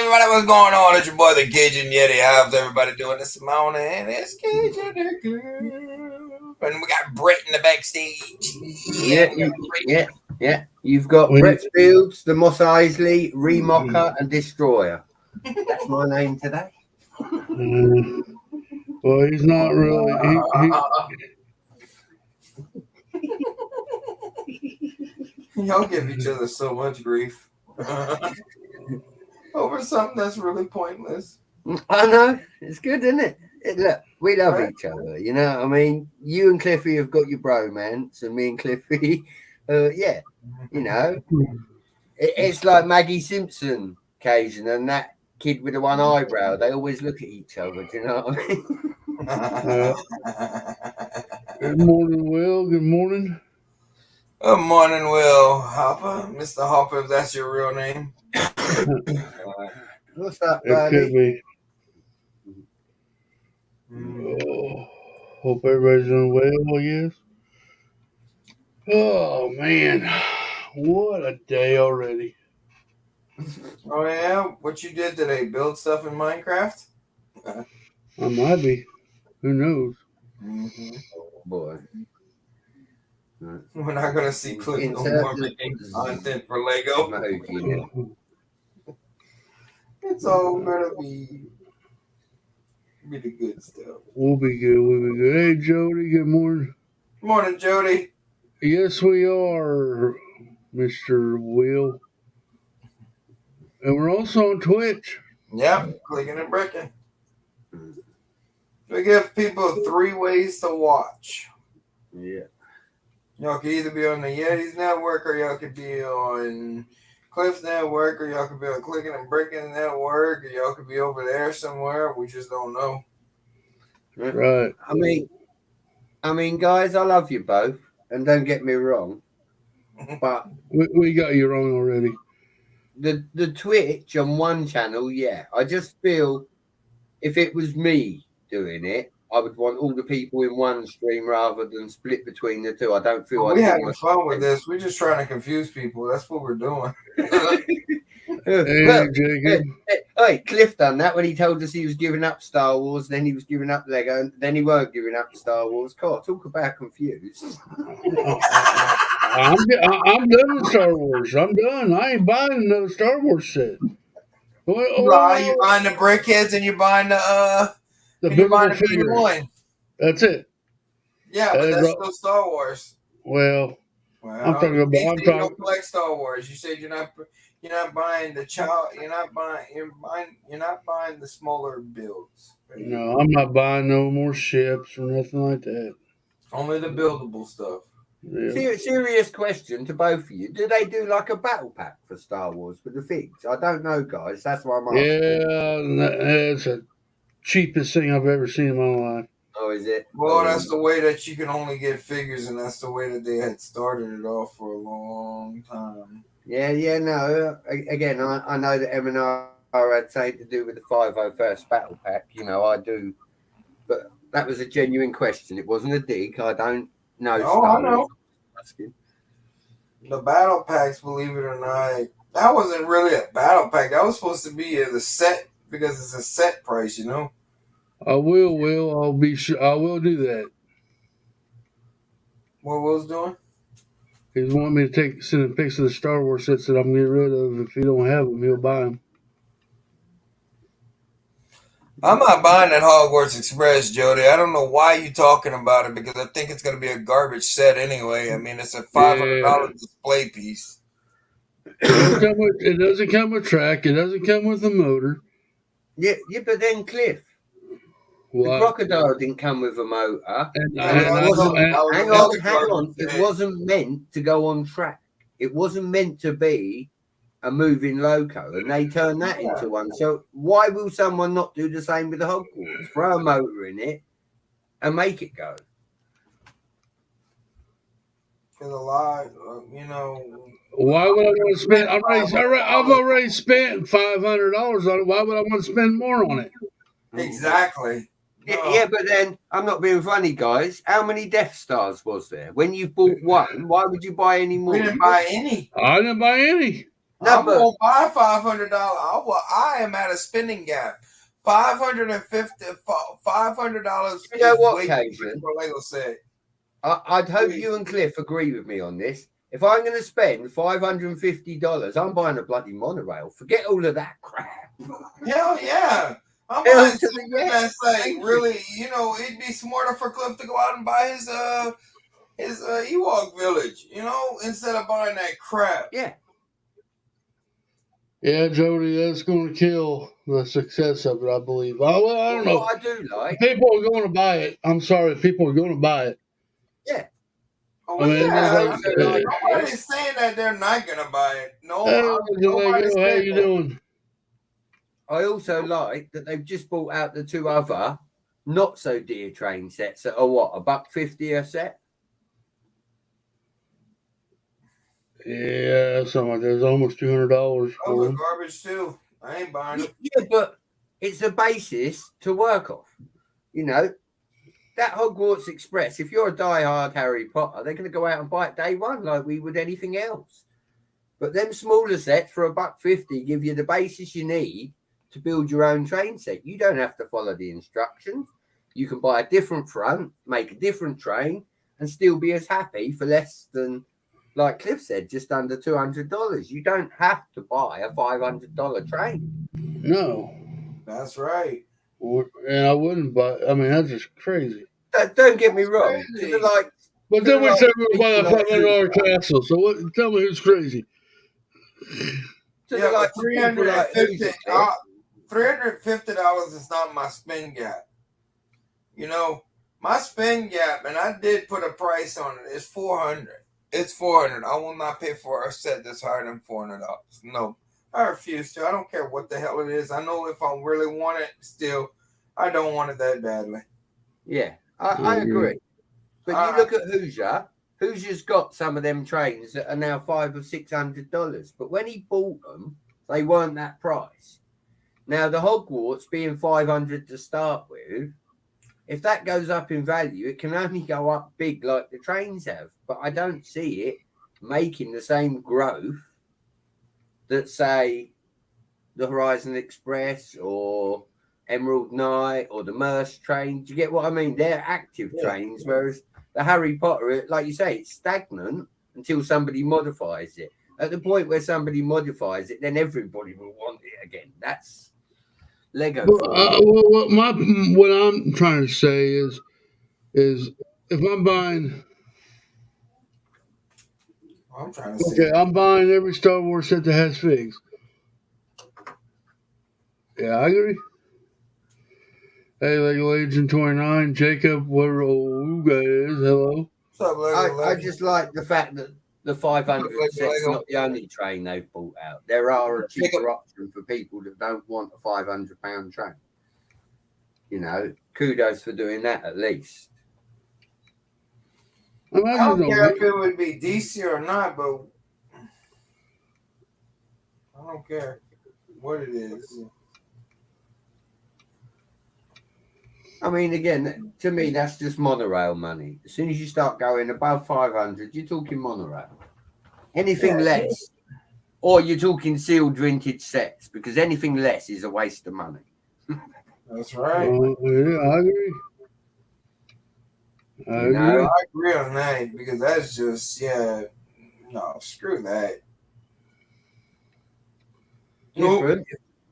everybody, what's going on? It's your boy, the Cajun Yeti. How's everybody doing this morning? It's Cajun Crew. And we got Brett in the backstage. Yeah. You've got Brett Fields, the Moss Isley, Remocker, and Destroyer. That's my name today. Well, he's not really. Y'all give each other so much grief over something that's really pointless. I know. It's good, isn't it? Look, we love each other. You know what I mean? You and Cliffy have got your bromance, and me and Cliffy, yeah. You know, it's like Maggie Simpson, Cajun, and that kid with the one eyebrow. They always look at each other. Do you know what I mean? Good morning, Will. Good morning. Good morning, Will Hopper. Mr. Hopper, if that's your real name. What's up, buddy? It could be. Oh, hope everybody's doing well, I guess. Oh, man. What a day already. Oh, yeah? What you did today? Build stuff in Minecraft? I might be. Who knows? Mm-hmm. Oh, boy. We're not going to see Cliff no more making content for Lego. It's all going to be the good stuff. We'll be good. Hey, Jody, good morning. Morning, Jody. Yes, we are, Mr. Will. And we're also on Twitch. Yep, clicking and breaking. We give people 3 ways to watch. Yeah. Y'all can either be on the Yeti's network, or y'all could be on Cliff's network, or y'all could be on Clicking and Breaking network, or y'all could be over there somewhere. We just don't know. Right. I mean, guys, I love you both, and don't get me wrong, but we got you wrong already. The Twitch on one channel, yeah. I just feel if it was me doing it, I would want all the people in one stream rather than split between the two. I don't feel we're having fun with this. We're just trying to confuse people. That's what we're doing. Hey, Cliff done that when he told us he was giving up Star Wars, then he was giving up Lego, and then he weren't giving up Star Wars. God, talk about confused. I'm done with Star Wars. I'm done. I ain't buying another Star Wars set. You're buying the brickheads, and you're buying the BB-1. That's it. Yeah, but that's still Star Wars. Well, I'm talking about. You don't collect Star Wars. You said you're not buying the child. You're not buying the smaller builds. Right? No, I'm not buying no more ships or nothing like that. Only the buildable stuff. Yeah. Serious question to both of you. Do they do like a battle pack for Star Wars with the figs? I don't know, guys. That's why I'm asking. Yeah, that's the cheapest thing I've ever seen in my life. Oh, is it? Well, that's the way that you can only get figures, and that's the way that they had started it off for a long time. Yeah, no. Again, I know that M&R had something to do with the 501st Battle Pack. You know, I do. But that was a genuine question. It wasn't a dig. I don't know. Oh, I know. The battle packs, believe it or not, that wasn't really a battle pack. That was supposed to be the set, because it's a set price, you know. I will. I'll be sure. I will do that. What Will's doing? He's wanting me to send a picture of the Star Wars sets that I'm getting rid of. If he don't have them, he'll buy them. I'm not buying that Hogwarts Express, Jody. I don't know why you're talking about it, because I think it's going to be a garbage set anyway. I mean, it's a $500 display piece. It doesn't come with track. It doesn't come with a motor. Yeah, but then Cliff. The crocodile didn't come with a motor. Hang on. It wasn't meant to go on track. It wasn't meant to be a moving loco, and they turned that into one. So why will someone not do the same with the Hogwarts? Throw a motor in it and make it go. Because a lot, you know. Why would I want to spend? I've already spent $500 on it. Why would I want to spend more on it? Exactly. No. Yeah, but then I'm not being funny, guys. How many Death Stars was there? When you bought one, why would you buy any more? We didn't buy any. I didn't buy any. I'm gonna buy $500. I am at a spending gap. $500. You know what, Cajun? For a Lego set. I'd hope you and Cliff agree with me on this. If I'm going to spend $550, I'm buying a bloody monorail. Forget all of that crap. Hell yeah. I'm buying something that's like really, it'd be smarter for Cliff to go out and buy his Ewok village, instead of buying that crap. Yeah. Yeah, Jody, that's going to kill the success of it, I believe. I don't know. What I do like. People are going to buy it. I'm sorry, people are going to buy it. Yeah. Oh, nobody's saying that they're not going to buy it. No. How you doing? I also like that they've just bought out the two other not so dear train sets that are what, $150 a set? Yeah, something like that. It's almost $200. Oh, garbage too. I ain't buying it. Yeah, but it's a basis to work off. That Hogwarts Express, if you're a diehard Harry Potter, they're going to go out and buy it day one like we would anything else. But them smaller sets for $150 give you the basis you need to build your own train set. You don't have to follow the instructions. You can buy a different front, make a different train, and still be as happy for less than, like Cliff said, just under $200. You don't have to buy a $500 train. No. That's right. And I wouldn't buy. I mean, that's just crazy. Don't get me wrong. But then we said we would buy a $500 castle. So what? Tell me who's crazy. Yeah, $350 is not my spend gap. My spend gap, and I did put a price on it, is $400. It's $400. I will not pay for a set that's higher than $400. No, I refuse to. I don't care what the hell it is. I know if I really want it, still, I don't want it that badly. Yeah, I agree. But you look at Hoosier. Hoosier's got some of them trains that are now $500 or $600. But when he bought them, they weren't that price. Now the Hogwarts being $500 to start with, if that goes up in value, it can only go up big like the trains have. But I don't see it making the same growth that, say, the Horizon Express or Emerald Knight or the Merce train. Do you get what I mean? They're active trains, whereas the Harry Potter, like you say, it's stagnant until somebody modifies it. At the point where somebody modifies it, then everybody will want it again. That's Lego. What I'm trying to say is if I'm buying, I'm buying every Star Wars set that has figs. Yeah, I agree. Hey, Lego Agent 29, Jacob, what are you guys? Hello. What's up, Lego? I just like the fact that the 500 set's not the only train they've bought out. There are a cheaper option for people that don't want a £500 train. Kudos for doing that at least. I don't care if it would be DC or not, but I don't care what it is. I mean, again, to me, that's just monorail money. As soon as you start going above 500, you're talking monorail. Anything less, or you're talking sealed vintage sets, because anything less is a waste of money. That's right. Yeah, I agree. I agree on that, because that's just, no, screw that. Different.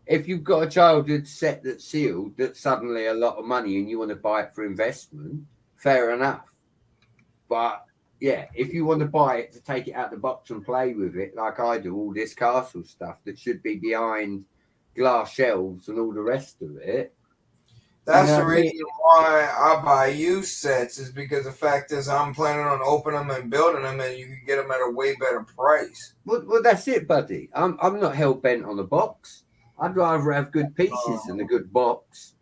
If you've got a childhood set that's sealed, that's suddenly a lot of money and you want to buy it for investment, fair enough. But yeah, if you want to buy it to take it out the box and play with it, like I do, all this castle stuff that should be behind glass shelves and all the rest of it. That's the reason why I buy used sets, is because the fact is I'm planning on opening them and building them, and you can get them at a way better price. Well, that's it, buddy. I'm not hell bent on a box. I'd rather have good pieces than a good box.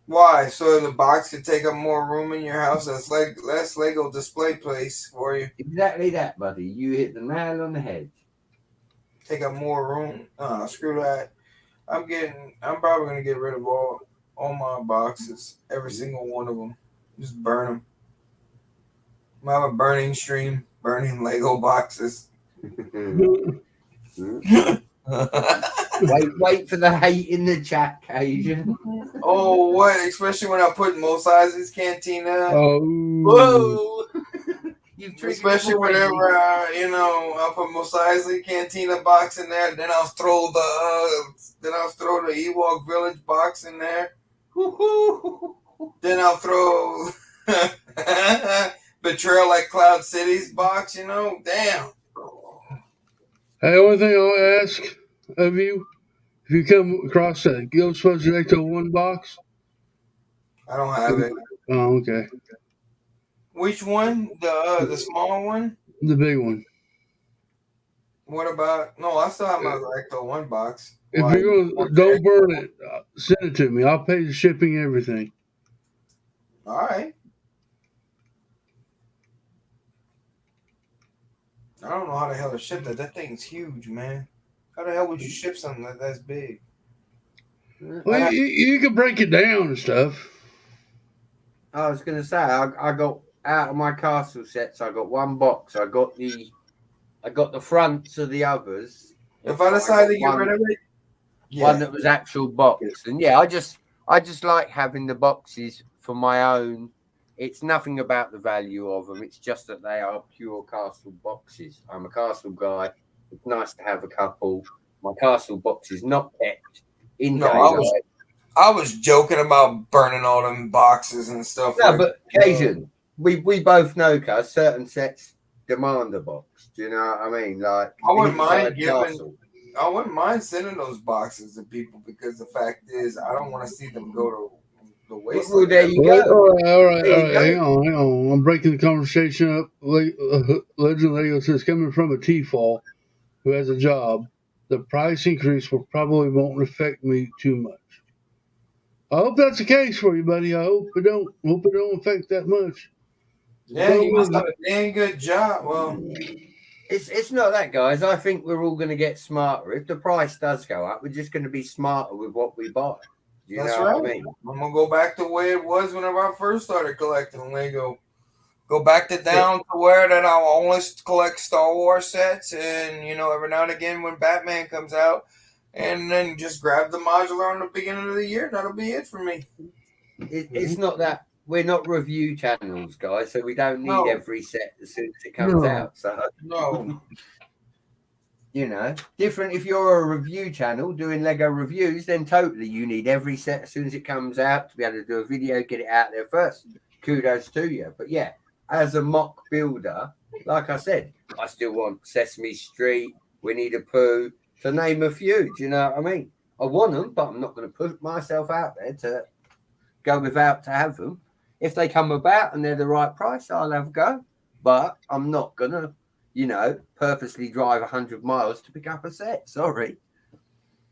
Why? So the box could take up more room in your house. That's like less Lego display place for you. Exactly that, buddy. You hit the nail on the head. Take up more room. Screw that. I'm probably gonna get rid of all my boxes. Every single one of them. Just burn them. I have a burning stream. Burning Lego boxes. Wait for the hate in the chat, Cajun. Oh, what? Especially when I put Mos Eisley's Cantina. Oh, whoa! Especially whenever I put Mos Eisley Cantina box in there, then I'll throw the Ewok Village box in there. Then I'll throw Betrayal at Cloud City's box. Damn. Hey, the only thing I'll ask of you, if you come across that Ghostbusters Ecto 1 box. I don't have it. Oh, okay. Which one? The small one? The big one. What about? No, I still have my Ecto 1 box. If you're going to, don't burn it. Send it to me. I'll pay the shipping and everything. All right. I don't know how the hell to ship that. That thing's huge, man. How the hell would you ship something that's big? Well, you can break it down and stuff. I was going to say, I got out of my castle sets. I got one box. I got the fronts of the others. If I decide to get rid of it, one that was actual box, and I just like having the boxes for my own. It's nothing about the value of them. It's just that they are pure castle boxes. I'm a castle guy. It's nice to have a couple. My castle box is not kept in daylight. I was joking about burning all them boxes and stuff. No, but Cajun, we both know, cause certain sets demand a box. Do you know what I mean? Like, I wouldn't mind sending those boxes to people because the fact is, I don't want to see them go to the waste. Well, there you go. All right. Hang on. I'm breaking the conversation up. Legend Lego says, coming from a T-Fall who has a job, the price increase probably won't affect me too much. I hope that's the case for you, buddy. I hope it don't affect that much. Yeah, you must have a damn good job. Well, it's not that, guys. I think we're all going to get smarter. If the price does go up, we're just going to be smarter with what we buy. That's right. What I mean? I'm going to go back to the way it was whenever I first started collecting Lego. Go back down to where that I'll only collect Star Wars sets, and every now and again when Batman comes out, and then just grab the modular on the beginning of the year. That'll be it for me. It's not that we're not review channels, guys, so we don't need every set as soon as it comes out. So different. If you're a review channel doing Lego reviews, then totally you need every set as soon as it comes out to be able to do a video, get it out there first. Kudos to you. But yeah, as a mock builder, like I said, I still want Sesame Street, Winnie the Pooh, to name a few. Do you know what I mean? I want them, but I'm not going to put myself out there to go without to have them. If they come about and they're the right price, I'll have a go. But I'm not going to, purposely drive 100 miles to pick up a set. Sorry.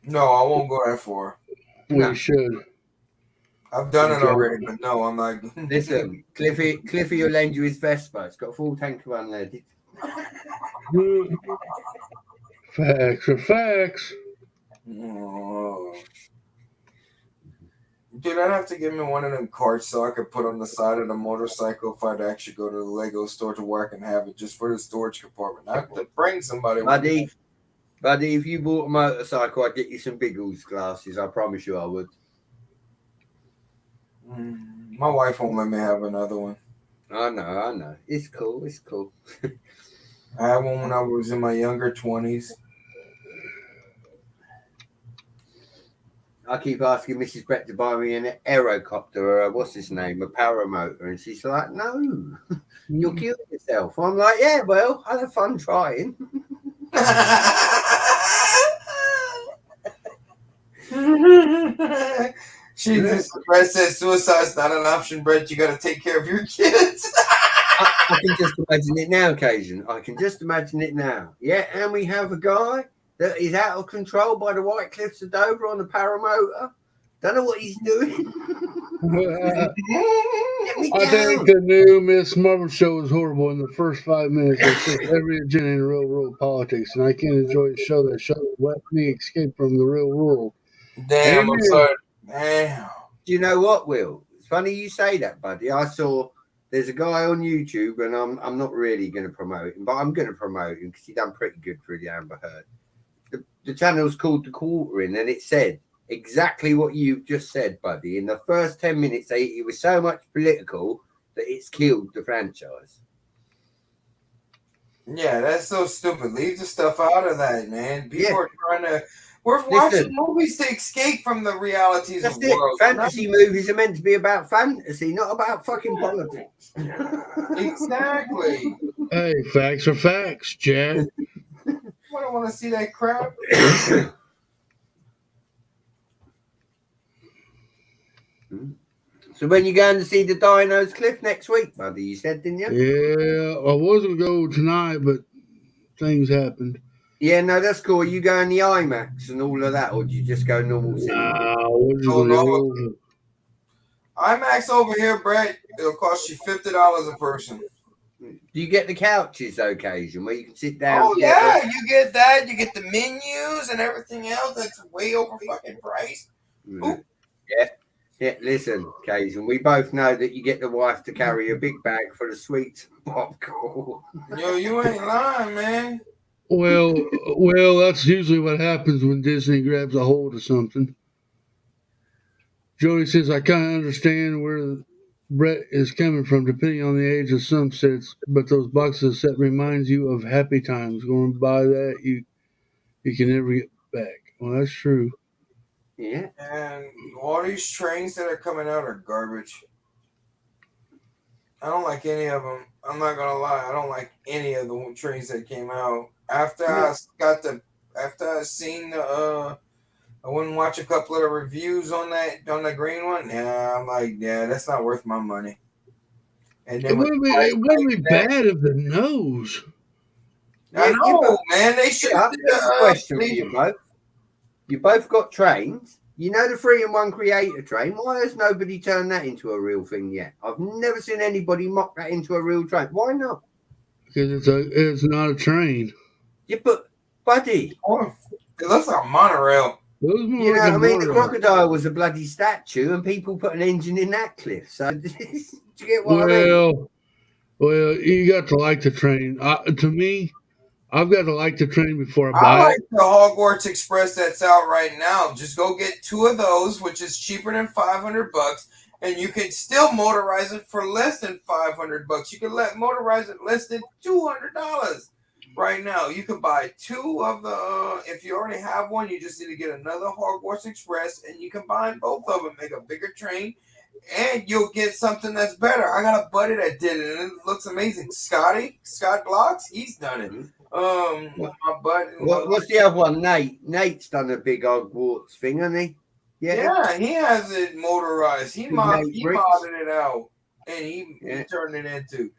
No, I won't go that far. We should. I've done it already, but no, I'm not. Listen, Cliffy will lend you his Vespa. It's got a full tank of unleaded. Facts are facts. Oh. Dude, I'd have to give me one of them carts so I could put on the side of the motorcycle if I'd actually go to the Lego store to work and have it just for the storage compartment. I have to bring somebody. Buddy, if you bought a motorcycle, I'd get you some Biggles glasses. I promise you I would. My wife won't let me have another one. I know. It's cool. I had one when I was in my younger 20s. I keep asking Mrs. Brett to buy me an aerocopter or what's his name, a paramotor, and she's like, "No, you'll kill yourself." I'm like, "Yeah, well, I'll have fun trying." Brett says suicide's not an option, Brett. You got to take care of your kids. I can just imagine it now, Cajun. I can just imagine it now. Yeah, and we have a guy that is out of control by the White Cliffs of Dover on the paramotor. Don't know what he's doing. I think the new Miss Marvel show was horrible in the first 5 minutes. It's just every agenda in real world politics, and I can't enjoy a show that let me escape from the real world. Damn, I'm sorry. Damn. Do you know what, Will? It's funny you say that, buddy. I saw there's a guy on YouTube, and I'm not really going to promote him, but I'm going to promote him because he done pretty good for the Amber Heard. the channel's called The Quartering, and it said exactly what you just said, buddy. In the first 10 minutes, it was so much political that it's killed the franchise. Yeah, that's so stupid. Leave the stuff out of that, man. People are trying to. We're watching movies to escape from the realities of the world. Fantasy movies are meant to be about fantasy, not about fucking politics. Exactly. Hey, facts are facts, Jack. I don't want to see that crap. So when you going to see the Dinos, Cliff, next week, buddy? You said, didn't you? Yeah, I was gonna go tonight, but things happened. Yeah, no, that's cool. Are you going the IMAX and all of that, or do you just go normal cinema? We're just gonna IMAX over here, Brett. It'll cost you $50 a person. Do you get the couches occasion where you can sit down? Oh yeah, you get that. You get the menus and everything else. That's way over fucking priced. Yeah. Listen, Cajun, we both know that you get the wife to carry a big bag for the sweets and popcorn. Yo, you ain't lying, man. Well, that's usually what happens when Disney grabs a hold of something. Jody says, I kind of understand where Brett is coming from, depending on the age of some sets, but those boxes that reminds you of happy times. Going by that, you can never get back. Well, that's true. Yeah. And all these trains that are coming out are garbage. I don't like any of them. I'm not gonna lie. I don't like any of the trains that came out after I seen the I wouldn't watch a couple of the reviews on the green one. Yeah, I'm like, yeah, that's not worth my money. And then it wouldn't be bad if the nose. I know, man. They should. Question for you both. You both got trains. You know the 3-in-1 creator train. Why has nobody turned that into a real thing yet? I've never seen anybody mock that into a real train. Why not? Because it's not a train. Yeah, but buddy, it looks like a monorail. You know what I mean? The crocodile was a bloody statue, and people put an engine in that, Cliff. So, do you get what I mean? Well, you got to like the train. To me, I've got to like the train before I buy I like the Hogwarts Express that's out right now. Just go get 2 of those, which is cheaper than $500, and you can still motorize it for less than $500. You can motorize it less than $200. Right now, you can buy 2 of the. If you already have one, you just need to get another Hogwarts Express, and you combine both of them, make a bigger train, and you'll get something that's better. I got a buddy that did it, and it looks amazing. Scott Blocks, he's done it. My buddy. What's the other one? Nate's done a big Hogwarts thing, hasn't he? Yeah, he has it motorized. He modded it out, and he turned it into.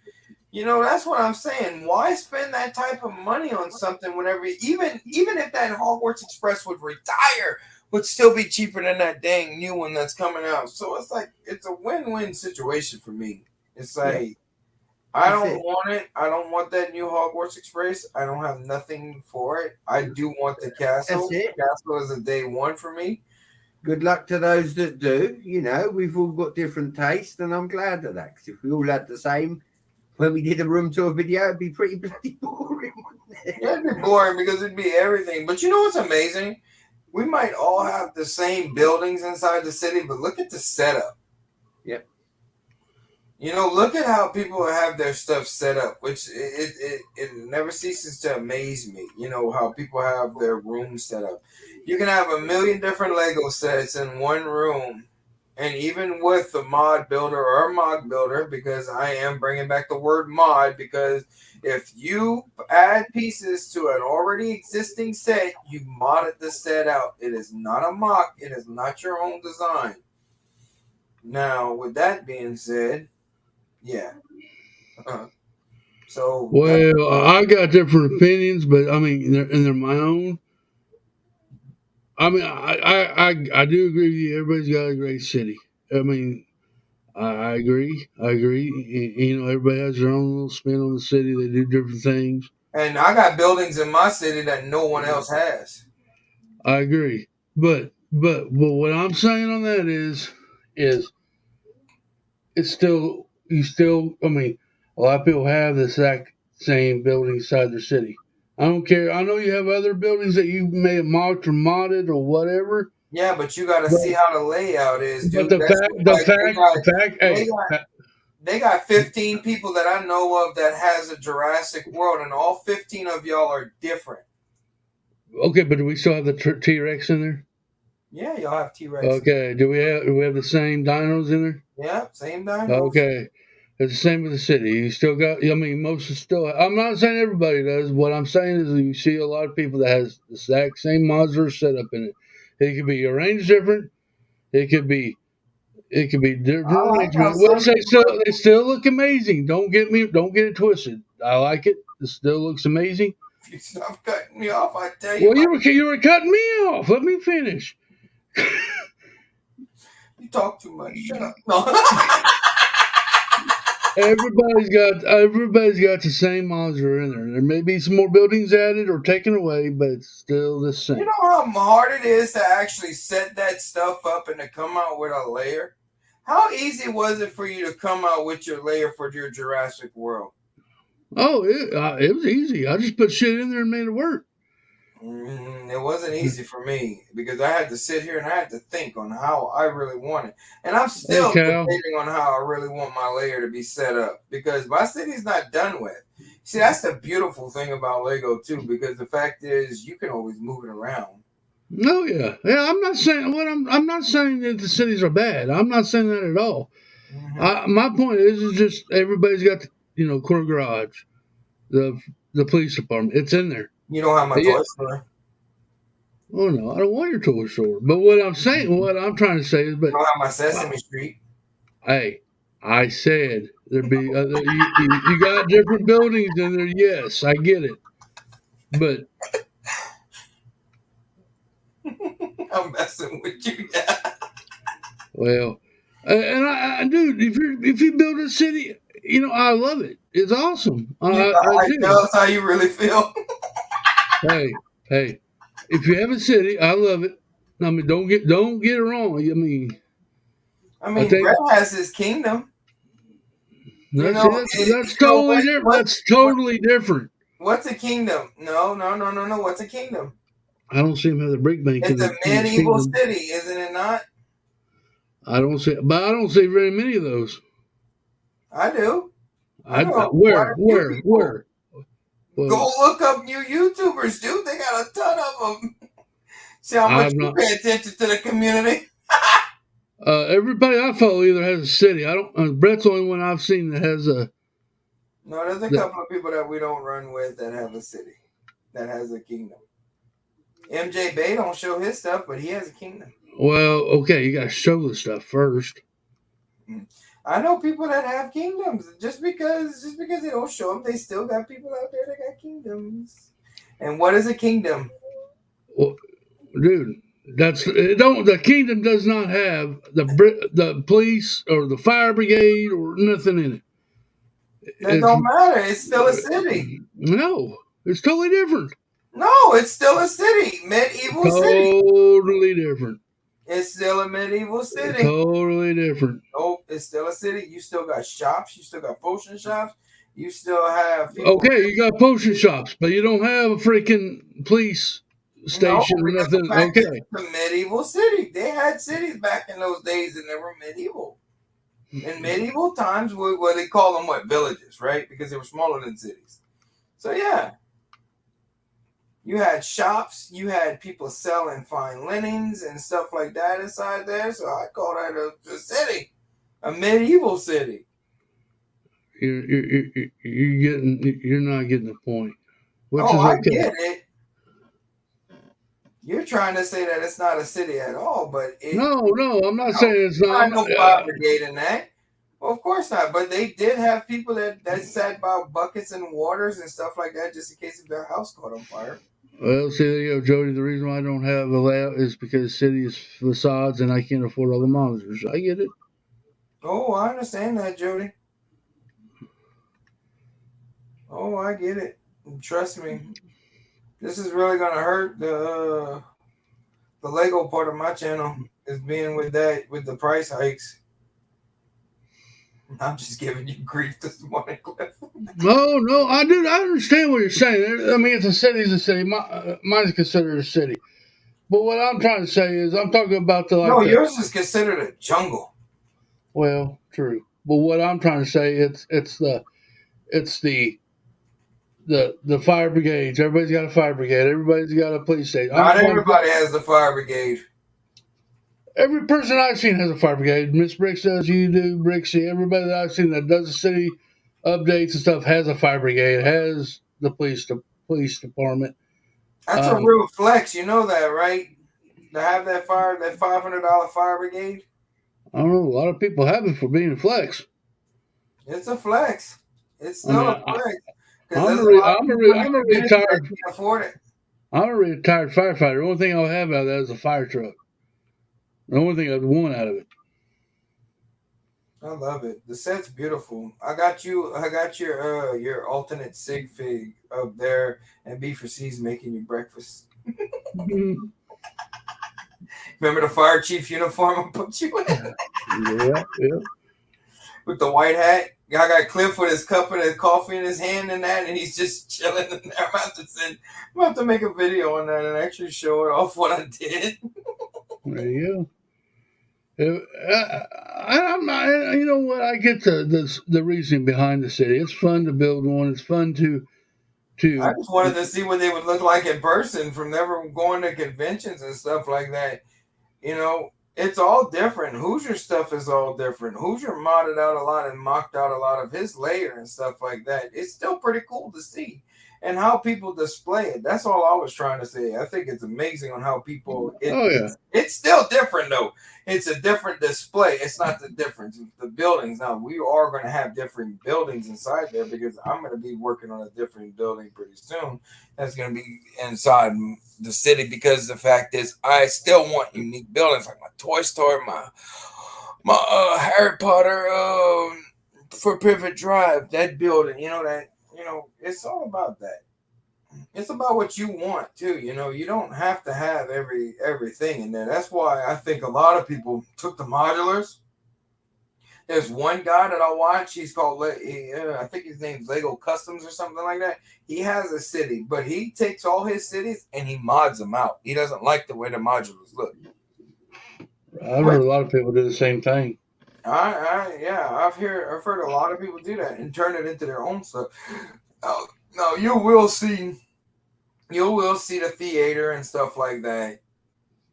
You know, that's what I'm saying. Why spend that type of money on something whenever, even if that Hogwarts Express would retire, would still be cheaper than that dang new one that's coming out. So it's like, it's a win-win situation for me. It's like, I don't want it. I don't want that new Hogwarts Express. I don't have nothing for it. I do want the castle. The castle is a day one for me. Good luck to those that do. You know, we've all got different tastes, and I'm glad of that, because if we all had the same, when we did a room tour video, it'd be pretty bloody boring, wouldn't it? Yeah, it'd be boring because it'd be everything. But you know what's amazing? We might all have the same buildings inside the city, but look at the setup. Yep. You know, look at how people have their stuff set up, which it never ceases to amaze me. You know, how people have their room set up. You can have a million different Lego sets in one room. And even with the mod builder or mod builder, because I am bringing back the word mod, because if you add pieces to an already existing set, you modded the set out. It is not a mock. It is not your own design. Now, with that being said, yeah. So. Well, I got different opinions, but I mean, they're my own. I mean, I do agree with you. Everybody's got a great city. I mean, I agree. You know, everybody has their own little spin on the city. They do different things. And I got buildings in my city that no one else has. I agree. But what I'm saying on that is it's still, I mean, a lot of people have the exact same building inside their city. I don't care. I know you have other buildings that you may have marked or modded or whatever. Yeah, but you got to see how the layout is, But dude. That's just like hey, they got 15 people that I know of that has a Jurassic World, and all 15 of y'all are different. okay, but do we still have the T-Rex in there? Yeah, y'all have T-Rex. Okay, do we have the same dinos in there? Yeah, same dinos. Okay, it's the same with the city. You still got. I mean, most is still. I'm not saying everybody does. What I'm saying is you see a lot of people that has the exact same monster setup in it. It could be arranged different. It could be different I like how arrangement. some Which people they still look amazing. Don't get it twisted. I like it. It still looks amazing. If you stop cutting me off, I tell you. Well, you were cutting me off. Let me finish. You talk too much. Shut up. No. Everybody's got the same monster in there. There may be some more buildings added or taken away, but it's still the same. You know how hard it is to actually set that stuff up and to come out with a layer? How easy was it for you to come out with your layer for your Jurassic World? Oh, it was easy. I just put shit in there and made it work. It wasn't easy for me because I had to sit here and I had to think on how I really want it. And I'm still debating on how I really want my layer to be set up because my city's not done with. See, that's the beautiful thing about Lego too, because the fact is you can always move it around. No, yeah. I'm not saying I'm not saying that the cities are bad. I'm not saying that at all. My point is just everybody's got the corner garage, the police department. It's in there. You don't have my toy store. Oh no, I don't want your toy store. But what I'm trying to say is, but you don't have my Sesame Street. Hey, I said there'd be you got different buildings in there. Yes, I get it, but I'm messing with you. Well, and dude, if you build a city, I love it. It's awesome. I do. Tell us how you really feel. hey, if you have a city, I love it. I mean, don't get it wrong. I mean, Brett has his kingdom. That's totally different. That's totally different. What's a kingdom? No. What's a kingdom? I don't see him have the brick bank. It's a medieval city, isn't it not? I don't see very many of those. I do. Where? Go look up new YouTubers, dude. They got a ton of them. See how much you pay attention to the community. Everybody I follow either has a city. I don't. Brett's the only one I've seen that has a. No, there's a couple of people that we don't run with that have a city, that has a kingdom. MJ Bay don't show his stuff, but he has a kingdom. Well, okay, you got to show the stuff first. I know people that have kingdoms. Just because they don't show them, they still got people out there that got kingdoms. And what is a kingdom? Well, dude, the kingdom does not have the police or the fire brigade or nothing in it. That don't matter. It's still a city. No, it's totally different. No, it's still a city. Medieval city. Totally different. It's still a medieval city. Totally different. Oh, it's still a city. You still got shops. You still got potion shops. You still have people. Okay, you got potion shops, but you don't have a freaking police station or nothing. Okay. It's a medieval city. They had cities back in those days and they were medieval. In medieval times, what they call them, villages, right? Because they were smaller than cities. So, yeah. You had shops. You had people selling fine linens and stuff like that inside there. So, I call that a city. A medieval city. You're not getting the point. I get it. You're trying to say that it's not a city at all, but no, I'm not saying it's not. No fire brigade in that. Well, of course not. But they did have people that sat by buckets and waters and stuff like that, just in case if their house caught on fire. Well, see, there you go, Jody. The reason why I don't have a layout is because the city is facades and I can't afford all the monitors. I get it. Oh, I understand that, Jody. Oh, I get it. Trust me. This is really gonna hurt the Lego part of my channel is being with the price hikes. I'm just giving you grief this morning, Cliff. No, I do. I understand what you're saying. I mean, it's a city's a city. Mine's considered a city. But what I'm trying to say is, I'm talking about yours is considered a jungle. Well, true. But what I'm trying to say, it's the fire brigades. Everybody's got a fire brigade. Everybody's got a police station. Not everybody has the fire brigade. Every person I've seen has a fire brigade. Miss Bricks does, you do, Brixie. Everybody that I've seen that does the city updates and stuff has a fire brigade, has the police department. That's a real flex. You know that, right? To have that $500 fire brigade. I don't know. A lot of people have it for being a flex. It's a flex. It's still a flex. I'm a retired. Can afford it. I'm a retired firefighter. The only thing I'll have out of that is a fire truck. The only thing I'd want out of it. I love it. The set's beautiful. I got your alternate sig fig up there, and B4C's making you breakfast. Remember the fire chief uniform I put you in? Yeah. With the white hat. I got Cliff with his cup and his coffee in his hand and that, and he's just chilling in there. I'm about to make a video on that and actually show it off what I did. There you go. I'm not. You know what? I get the reasoning behind the city. It's fun to build one. It's fun to. I just wanted to see what they would look like in person from never going to conventions and stuff like that. You know, it's all different. Hoosier stuff is all different. Hoosier modded out a lot and mocked out a lot of his layer and stuff like that. It's still pretty cool to see. And how people display it. That's all I was trying to say. I think it's amazing on how people... It's still different, though. It's a different display. It's not the difference. The buildings. Now, we are going to have different buildings inside there because I'm going to be working on a different building pretty soon. That's going to be inside the city because the fact is I still want unique buildings like my toy store, my Harry Potter for Privet Drive, that building, it's all about that. It's about what you want too. You don't have to have everything in there. That's why I think a lot of people took the modulars. There's one guy that I watch. He's called, I think his name's Lego Customs or something like that. He has a city, but he takes all his cities and he mods them out. He doesn't like the way the modulars look. I've heard a lot of people do the same thing. I've heard a lot of people do that and turn it into their own stuff. No, you will see the theater and stuff like that.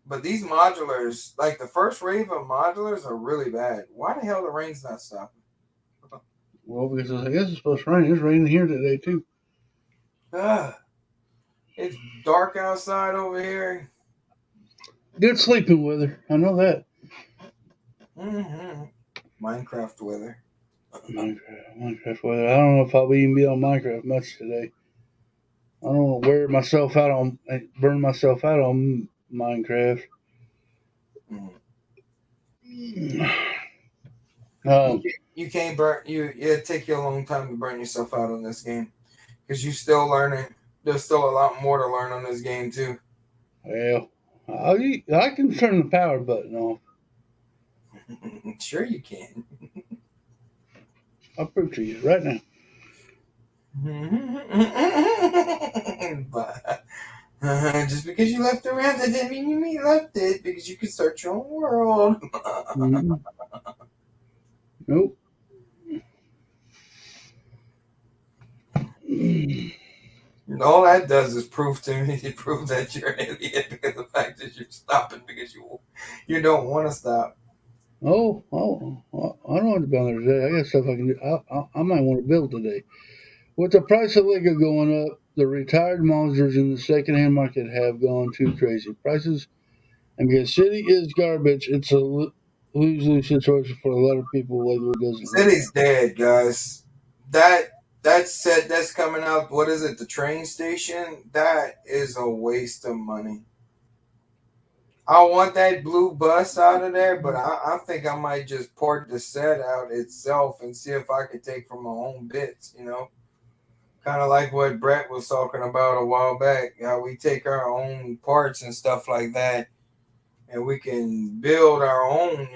But these modulars, like the first wave of modulars, are really bad. Why the hell the rain's not stopping? Well, because I guess it's supposed to rain. It's raining here today too. It's dark outside over here. Good sleeping weather. I know that. Mm-hmm. Minecraft weather. Minecraft weather. I don't know if I'll even be on Minecraft much today. I don't want to burn myself out on Minecraft. You can't burn. It'll take you a long time to burn yourself out on this game because you're still learning. There's still a lot more to learn on this game too. Well, I can turn the power button off. Sure you can. I'll prove to you right now. But just because you left around, that doesn't mean you left it because you can start your own world. Nope. All that does is prove that you're an idiot because the fact that you're stopping because you don't want to stop. Oh, I don't want to build there today. I got stuff I can do. I might want to build today. With the price of Lego going up, the retired monsters in the secondhand market have gone too crazy. Prices, and because city is garbage, it's a lose-lose situation for a lot of people. Lego doesn't. City's dead, guys. That's coming up. What is it? The train station? That is a waste of money. I want that blue bus out of there, but I think I might just port the set out itself and see if I could take from my own bits, Kind of like what Brett was talking about a while back, how we take our own parts and stuff like that, and we can build our own,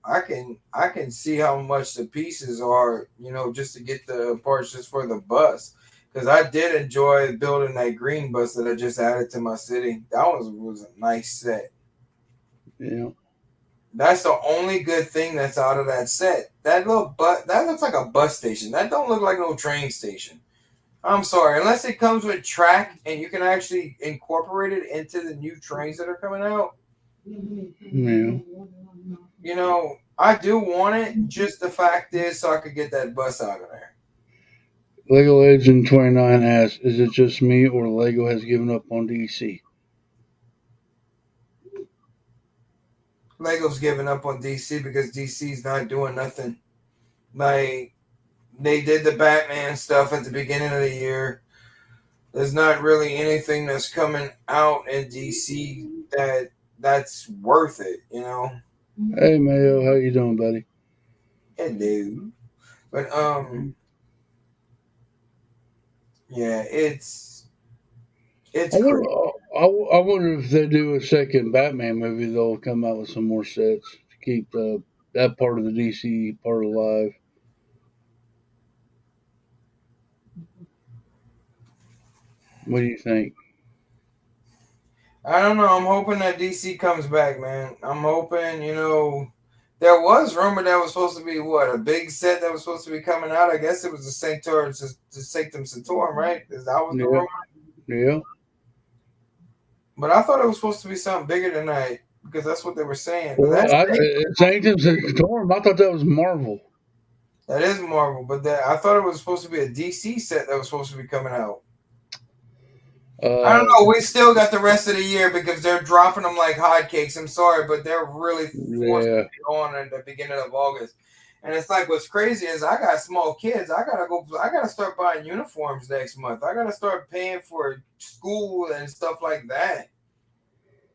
I can see how much the pieces are, just to get the parts just for the bus. Because I did enjoy building that green bus that I just added to my city. That was a nice set. Yeah. That's the only good thing that's out of that set. That little that looks like a bus station. That don't look like no train station. I'm sorry, unless it comes with track and you can actually incorporate it into the new trains that are coming out. Yeah. I do want it. Just the fact is, so I could get that bus out of there. Lego Legend 29 asks, is it just me or Lego has given up on DC? Lego's giving up on DC because DC's not doing nothing. Like they did the Batman stuff at the beginning of the year. There's not really anything that's coming out in DC that's worth it. Hey Mayo, how you doing, buddy? Hello. But yeah, it's I wonder, crazy. I wonder if they do a second Batman movie, they'll come out with some more sets to keep that part of the DC part alive. What do you think? I don't know. I'm hoping that DC comes back, man. I'm hoping, there was rumor that was supposed to be what, a big set that was supposed to be coming out. I guess it was the Sanctum Sanctorum, right? That was the Yeah, rumor. yeah. But I thought it was supposed to be something bigger than that because that's what they were saying. But Well, Sanctum Sanctorum, I thought that was Marvel. that is Marvel. But I thought it was supposed to be a DC set that was supposed to be coming out. I don't know. We still got the rest of the year because they're dropping them like hotcakes. I'm sorry, but they're really forced to be on at the beginning of August. And it's like what's crazy is I got small kids. I gotta start buying uniforms next month. I gotta start paying for school and stuff like that.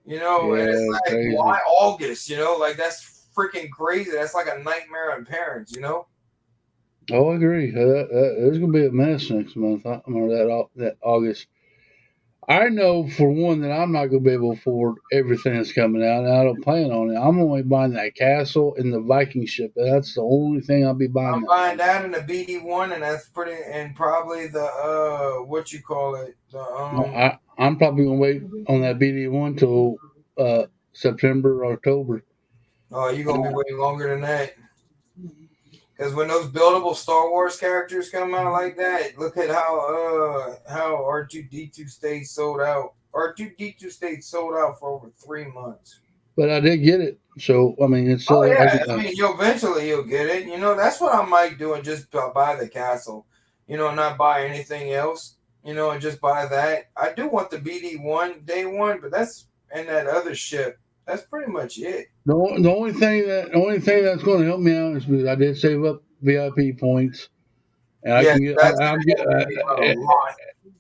And it's like crazy. why August? Like that's freaking crazy. That's like a nightmare on parents. Oh, I agree. There's going to be a mess next month. I remember that August. I know for one that I'm not going to be able to afford everything that's coming out, and I don't plan on it. I'm only buying that castle and the Viking ship. That's the only thing I'll be buying. I'm buying that in the BD1, and that's and probably the what you call it, I'm probably going to wait on that BD1 till September or October. Oh, you're gonna be waiting longer than that. Because when those buildable Star Wars characters come out like that, look at how R2D2 stayed sold out. R2D2 stayed sold out for over 3 months. But I did get it, so I mean it's Oh still. yeah, I mean eventually you'll get it. That's what I might do and just buy the castle. Not buy anything else. And just buy that. I do want the BD1 day one, but that's and that other ship. That's pretty much it. The only thing that's going to help me out is because I did save up VIP points, and I can get.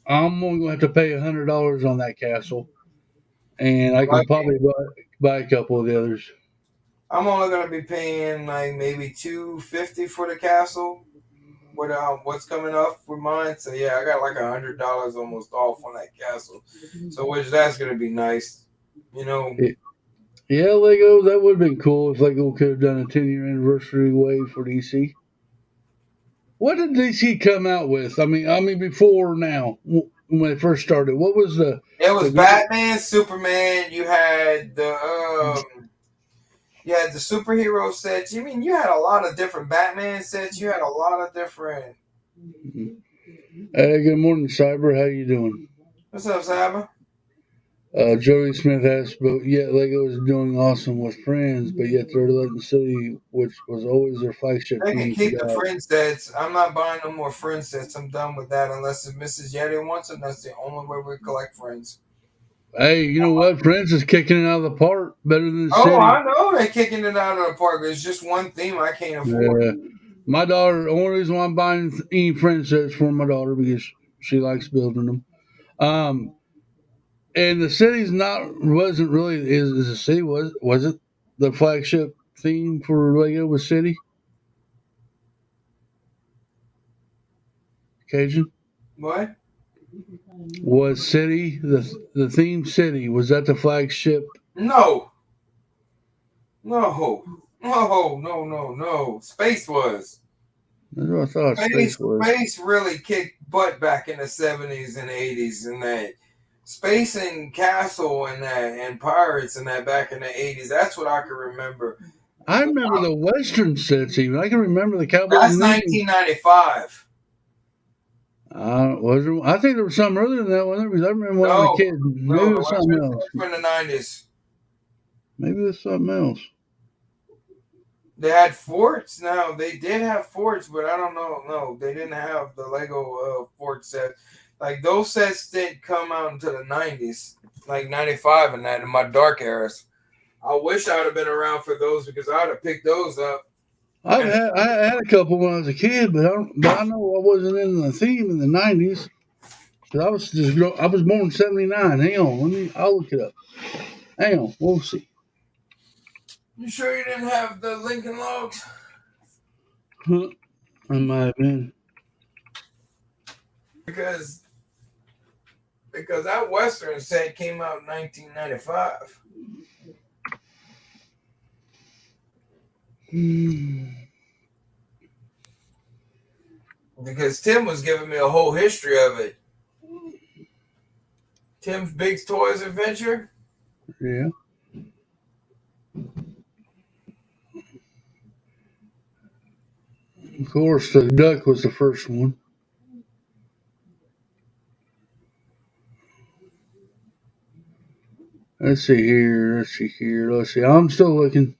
I'm only going to have to pay $100 on that castle, and I can probably buy a couple of the others. I'm only going to be paying like maybe $250 for the castle. With what's coming up for mine, so yeah, I got like $100 almost off on that castle. So that's going to be nice. Yeah, Lego, that would have been cool if Lego could have done a 10-year anniversary wave for DC. What did DC come out with? I mean, before now, when it first started, what was the? It was Batman, Superman. You had the superhero sets. You mean you had a lot of different Batman sets? You had a lot of different. Good morning, Cyber. How you doing? What's up, Cyber? Jody Smith asked, but yet Lego is doing awesome with Friends, but yet they're letting City, which was always their flagship They team. can keep the Friends sets. I'm not buying no more Friends sets. I'm done with that unless if Mrs. Yeti wants them. That's the only way we collect Friends. Hey, you know what? Friends is kicking it out of the park better than the City. I know they're kicking it out of the park. It's just one theme I can't afford. Yeah. My daughter, the only reason why I'm buying any Friends sets for my daughter because she likes building them. And the city's wasn't really is the city was it the flagship theme for Lego was City? Cajun? What? Was City the theme City? Was that the flagship? No. Oh, no. Space was. That's what I thought Space was. Space really kicked butt back in the 70s and 80s, and that Space and Castle and that and Pirates and that back in the 80s. That's what I can remember. I remember the Western sets even. I can remember the Cowboys. That's 1995. Was there, I think there was something earlier than that one. Because I remember when I was a kid. Maybe it was something else. From the 90s. Maybe it was something else. They had forts. Now they did have forts, but I don't know. No, they didn't have the Lego fort set. Like those sets didn't come out until the 90s, like 95 and that in my dark eras. I wish I would have been around for those because I would have picked those up. I had a couple when I was a kid, but I know I wasn't in the theme in the 90s. I was born in 79. Hang on, I'll look it up. Hang on, we'll see. You sure you didn't have the Lincoln Logs? I might have been. Because that Western set came out in 1995. Because Tim was giving me a whole history of it. Tim's Big Toys Adventure? Yeah. Of course, the duck was the first one. Let's see here. I'm still looking.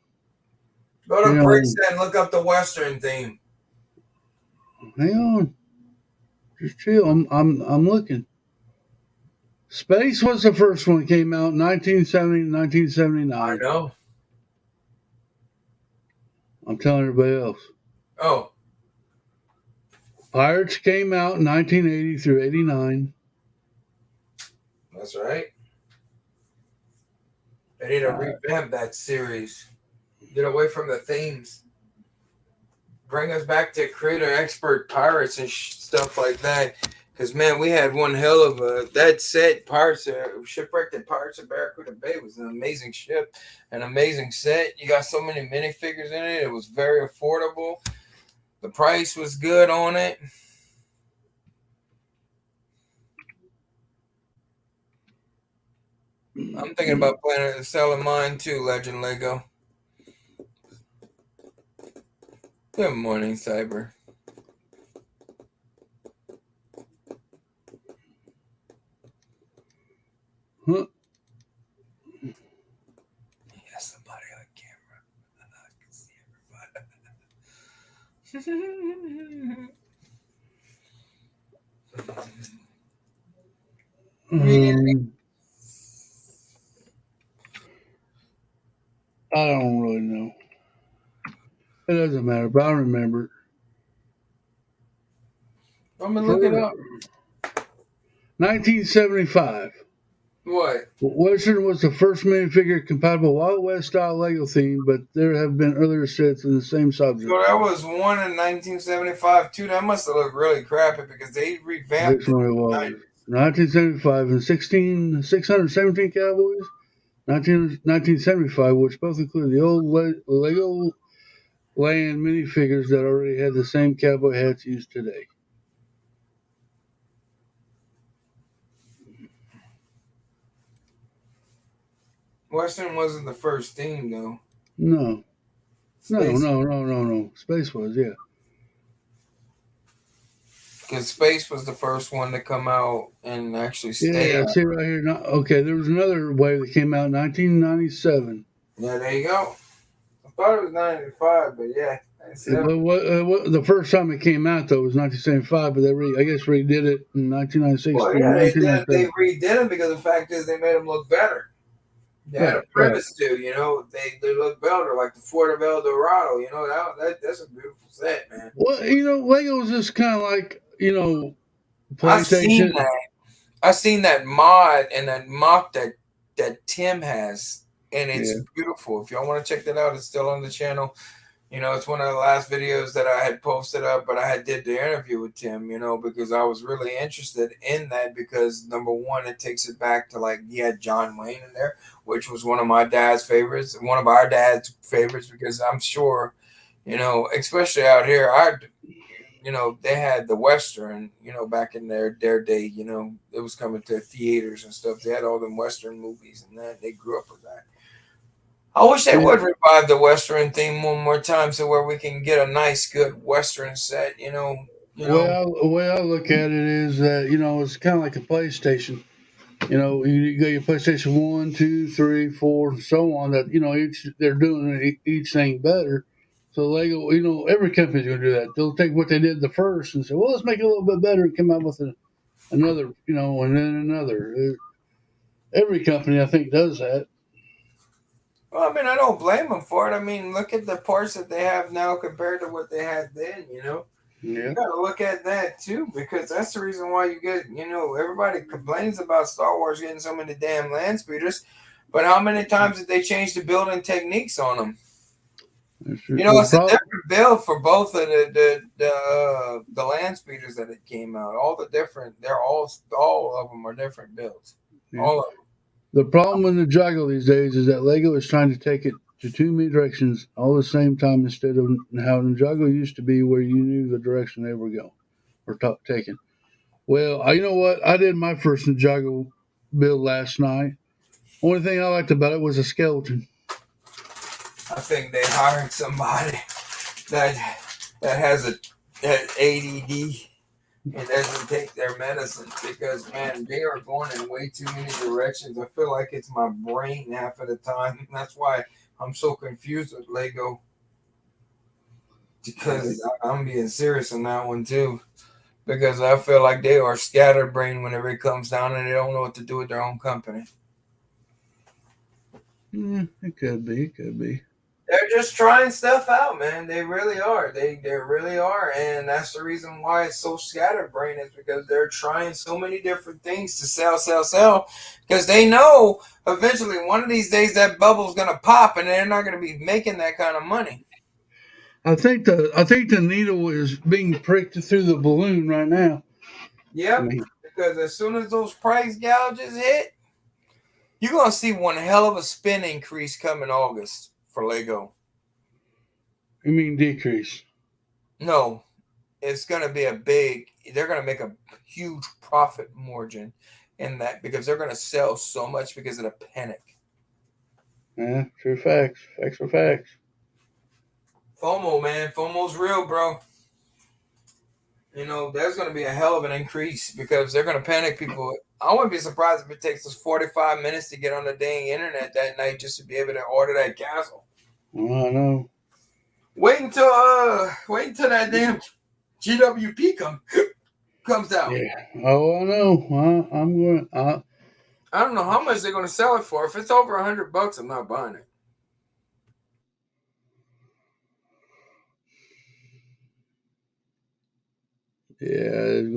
Go to Preset and look up the Western theme. Hang on. Just chill. I'm looking. Space was the first one that came out in 1970 and 1979. I know. I'm telling everybody else. Oh. Pirates came out in 1980 through 89. That's right. They need to revamp that series. Get away from the themes. Bring us back to creator expert pirates and stuff like that. Because, man, we had one hell of that set, Shipwrecked at Pirates of Barracuda Bay was an amazing ship, an amazing set. You got so many minifigures in it. It was very affordable. The price was good on it. I'm thinking about selling mine too, Legend Lego. Good morning, Cyber. Huh? Yes, somebody on camera. I can see everybody. I don't really know. It doesn't matter, but I remember it. I'm gonna look it up. 1975. What? Western was the first minifigure compatible Wild West style Lego theme, but there have been earlier sets in the same subject. So that was one in 1975 too. That must have looked really crappy because they revamped it. 1975 and 617 Cowboys. 1975, which both include the old Lego Land minifigures that already had the same cowboy hats used today. Western wasn't the first theme, though. No. Space was, yeah. Because Space was the first one to come out and actually stay. Yeah, see right here. Okay, there was another wave that came out in 1997. Yeah, there you go. I thought it was 95, but yeah. The first time it came out, though, was 1975, but I guess redid it in 1996. Well, yeah, they redid them because the fact is they made them look better. They had a premise to, they look better, like the Fort of El Dorado, that's a beautiful set, man. Well, Lego's just kind of like, PlayStation. I've seen that mod and that mock that Tim has, and it's beautiful. If y'all want to check that out, it's still on the channel. It's one of the last videos that I had posted up, but I had did the interview with Tim, because I was really interested in that because number one, it takes it back to like he had John Wayne in there, which was one of my dad's favorites, one of our dad's favorites, because I'm sure, especially out here, they had the Western, back in their day, it was coming to theaters and stuff. They had all them Western movies and that they grew up with that. I wish they would revive the Western theme one more time, so where we can get a nice, good Western set. The way I look at it is that it's kind of like a PlayStation. You got your PlayStation 1, 2, 3, 4, and so on. That each they're doing each thing better. So Lego, every company's going to do that. They'll take what they did the first and say, well, let's make it a little bit better and come out with another, and then another. Every company, I think, does that. Well, I mean, I don't blame them for it. I mean, look at the parts that they have now compared to what they had then. Yeah. You got to look at that too, because that's the reason why you get, everybody complains about Star Wars getting so many damn land speeders, but how many times did they change the building techniques on them? It's a different build for both of the land speeders that it came out. All the different, they're all of them are different builds. Yeah. All of them. The problem with the Jago these days is that Lego is trying to take it to too many directions all at the same time instead of how Ninjago used to be, where you knew the direction they were going or taking. Well, you know what? I did my first Ninjago build last night. Only thing I liked about it was a skeleton. I think they hired somebody that has an ADD and doesn't take their medicine, because man, they are going in way too many directions. I feel like it's my brain half of the time. That's why I'm so confused with Lego, because I'm being serious on that one too, because I feel like they are scatterbrained whenever it comes down and they don't know what to do with their own company. It could be. They're just trying stuff out, man. They really are. They really are, and that's the reason why it's so scatterbrained, is because they're trying so many different things to sell, because they know eventually one of these days that bubble's gonna pop, and they're not gonna be making that kind of money. I think the needle is being pricked through the balloon right now. Yep, because as soon as those price gouges hit, you're gonna see one hell of a spin increase coming August for Lego. You mean decrease? No, it's going to be they're going to make a huge profit margin in that, because they're going to sell so much because of the panic. Yeah, true facts. Facts are facts. FOMO, man. FOMO's real, bro. There's going to be a hell of an increase because they're going to panic people. I wouldn't be surprised if it takes us 45 minutes to get on the dang internet that night just to be able to order that castle. Well, I know. Wait until that damn GWP comes out. Yeah. Oh, I know. I'm going. I don't know how much they're going to sell it for. If it's over $100, I'm not buying it. Yeah, it's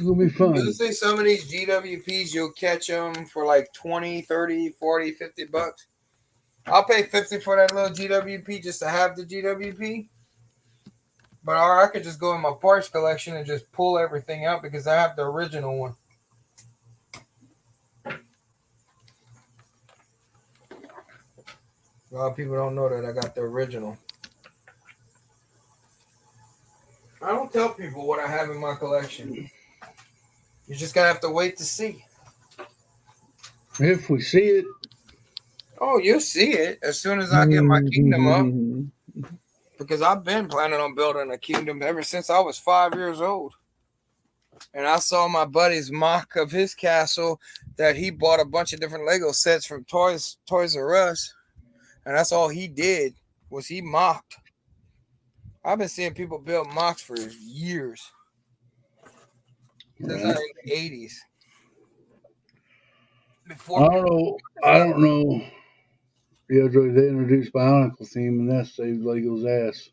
gonna be fun. You say some of these GWPs, you'll catch them for like 20, 30, 40, $50. I'll pay 50 for that little GWP just to have the GWP. But or I could just go in my parts collection and just pull everything out because I have the original one. A lot of people don't know that I got the original. I don't tell people what I have in my collection. You're just gonna have to wait to see. If we see it. Oh, you'll see it as soon as I get my kingdom up. Because I've been planning on building a kingdom ever since I was 5 years old. And I saw my buddy's mock of his castle that he bought a bunch of different Lego sets from Toys R Us. And that's all he did was he mocked. I've been seeing people build mocks for years. Since like the 80s. I don't know. Yeah, they introduced Bionicle theme, and that saved Lego's ass.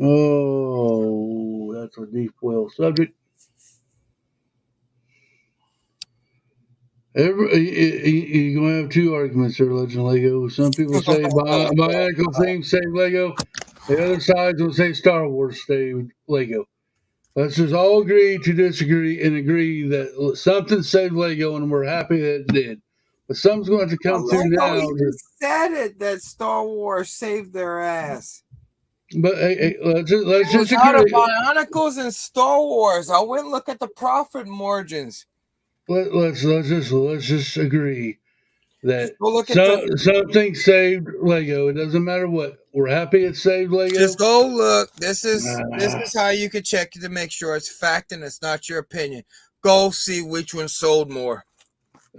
Oh, that's a deep well subject. You're gonna have two arguments there, Legend Lego. Some people say bionicle themes save Lego. The other side will say Star Wars saved Lego. Let's just all agree to disagree and agree that something saved Lego, and we're happy that it did. But something's going to have to come through now. Even said it that Star Wars saved their ass. But hey, let's just agree. Out of Bionicles and Star Wars, I went and look at the profit margins. Let's just agree that something saved Lego. It doesn't matter what. We're happy it saved Lego. Just go look. This is how you can check to make sure it's fact and it's not your opinion. Go see which one sold more.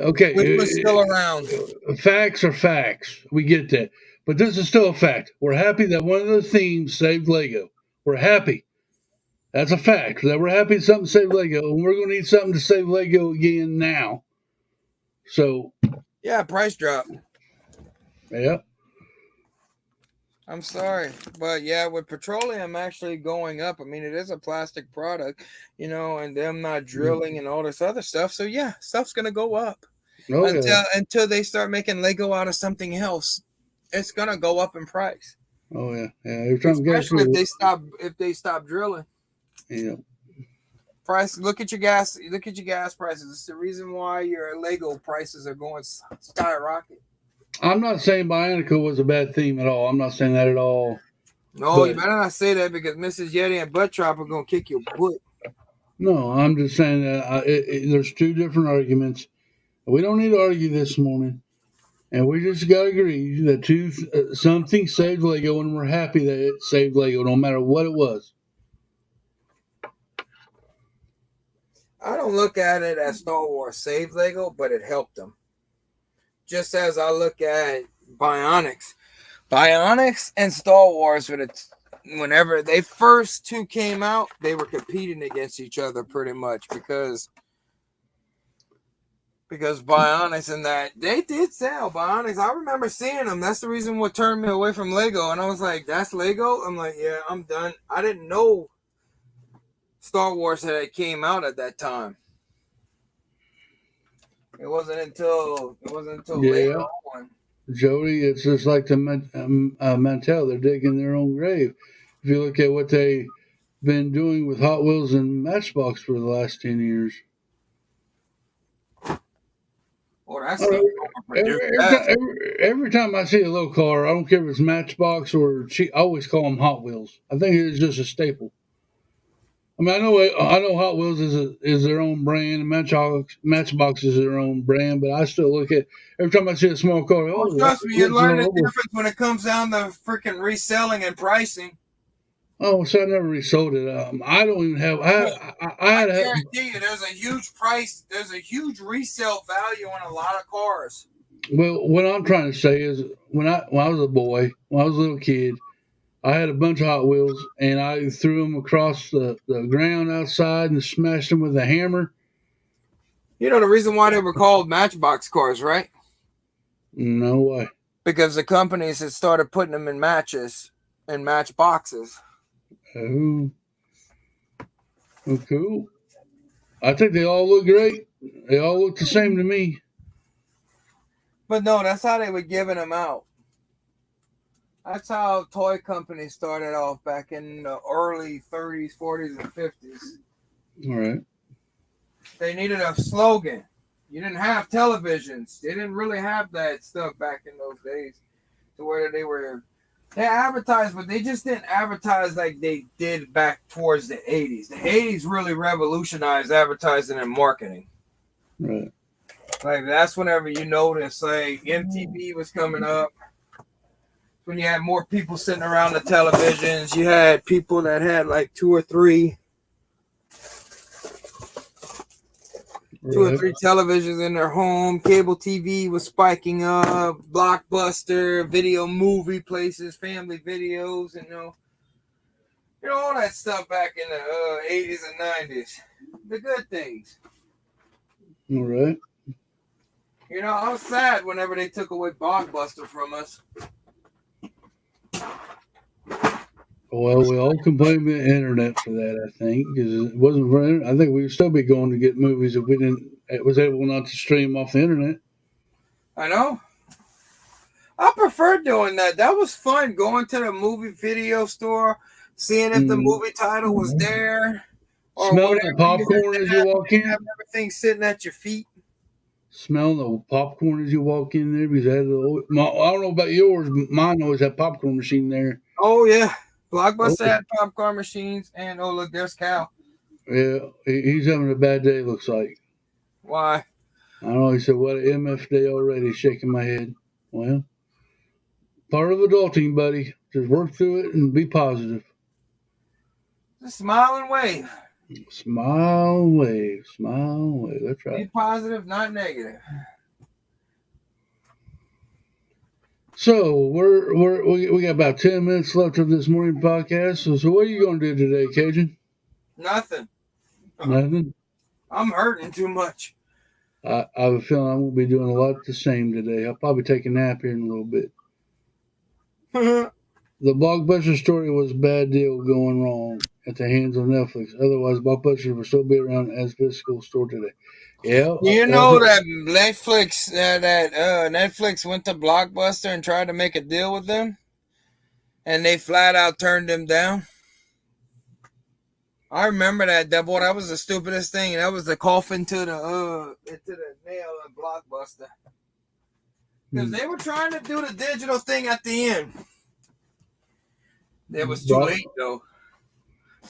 Okay, which one's still around. Facts are facts. We get that, but this is still a fact. We're happy that one of those themes saved Lego. We're happy. That's a fact. That we're happy something saved Lego, and we're going to need something to save Lego again now. So, yeah, price drop. Yeah. I'm sorry, but yeah, with petroleum actually going up, I mean, it is a plastic product, and them not drilling and all this other stuff. So yeah, stuff's gonna go up until they start making Lego out of something else. It's gonna go up in price. Oh yeah, especially if they stop drilling. Yeah. Price. Look at your gas prices. It's the reason why your Lego prices are going skyrocket. I'm not saying Bionicle was a bad theme at all. I'm not saying that at all. No, you better not say that because Mrs. Yeti and Butt Chop are going to kick your butt. No, I'm just saying that there's two different arguments. We don't need to argue this morning. And we just got to agree that something saved Lego, and we're happy that it saved Lego, no matter what it was. I don't look at it as Star Wars saved Lego, but it helped them. Just as I look at Bionics and Star Wars, whenever they first two came out, they were competing against each other pretty much because Bionics and that they did sell Bionics. I remember seeing them. That's the reason what turned me away from Lego. And I was like, "That's Lego." I'm like, "Yeah, I'm done." I didn't know Star Wars had came out at that time. It wasn't until later on. Jody, it's just like the Mattel. They're digging their own grave. If you look at what they've been doing with Hot Wheels and Matchbox for the last 10 years. Well, that's every time I see a little car, I don't care if it's Matchbox or I always call them Hot Wheels. I think it's just a staple. I mean, I know Hot Wheels is their own brand, and Matchbox is their own brand, but I still look at every time I see a small car. Trust me, you learn the difference when it comes down to freaking reselling and pricing. Oh, so I never resold it. I don't even have. I guarantee you, there's a huge price. There's a huge resale value on a lot of cars. Well, what I'm trying to say is, when I was a boy, when I was a little kid, I had a bunch of Hot Wheels, and I threw them across the ground outside and smashed them with a hammer. You know the reason why they were called Matchbox cars, right? No way. Because the companies had started putting them in matches and match boxes. Oh, cool. I think they all look great. They all look the same to me. But no, that's how they were giving them out. That's how toy companies started off back in the early 30s, 40s, and 50s. All right. They needed a slogan. You didn't have televisions. They didn't really have that stuff back in those days to where they advertised, but they just didn't advertise like they did back towards the 80s. The 80s really revolutionized advertising and marketing. Right. Like that's whenever you notice like MTV was coming up. When you had more people sitting around the televisions, you had people that had like two or three televisions in their home. Cable TV was spiking up. Blockbuster, video movie places, family videos, and all that stuff back in the 80s and 90s. The good things. All right. I was sad whenever they took away Blockbuster from us. Well, we all can blame the internet for that, I think, because it wasn't for internet. I think we would still be going to get movies if we didn't was able not to stream off the internet. I know. I prefer doing that. That was fun, going to the movie video store, seeing if the movie title was there. Or smelling the popcorn as you walk in. Have everything sitting at your feet. Smelling the popcorn as you walk in there because I don't know about yours, but mine always had popcorn machine there. Oh yeah, Blockbuster had popcorn machines, and oh look, there's Cal. Yeah, he's having a bad day. Looks like. Why? I don't know. He said, "What an MF day already." Shaking my head. Well, part of adulting, buddy. Just work through it and be positive. Just smile and wave. Smile, wave, smile, wave. That's right. Be positive, not negative. So we got about 10 minutes left of this morning podcast. So what are you going to do today, Cajun? Nothing. Nothing. I'm hurting too much. I have a feeling I won't be doing a lot the same today. I'll probably take a nap here in a little bit. The Blockbuster story was a bad deal going wrong at the hands of Netflix. Otherwise, Blockbuster would still be around as physical store today. Yeah. You know that Netflix went to Blockbuster and tried to make a deal with them, and they flat out turned them down. I remember that. That was the stupidest thing. That was the coffin to the nail of Blockbuster, because they were trying to do the digital thing at the end. It was too late though.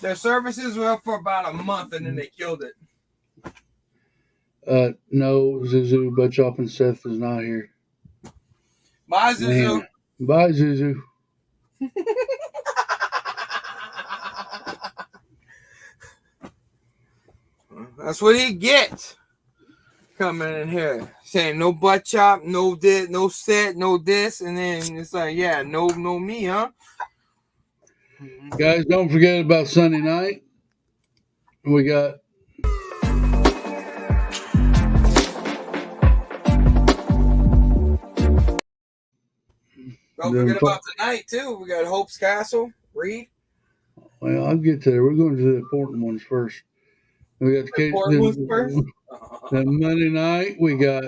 Their services were up for about a month, and then they killed it. No, Zuzu, Butchop and Seth is not here. Bye, Zuzu. Man. Bye, Zuzu. That's what he gets. Coming in here saying no butt chop, no this, no set, no this, and then it's like, yeah, no me, huh? Guys, don't forget about Sunday night. We got don't forget about tonight too. We got Hope's Castle, Reed. Well, I'll get to there. We're going to the important ones first. We got the Monday night. We got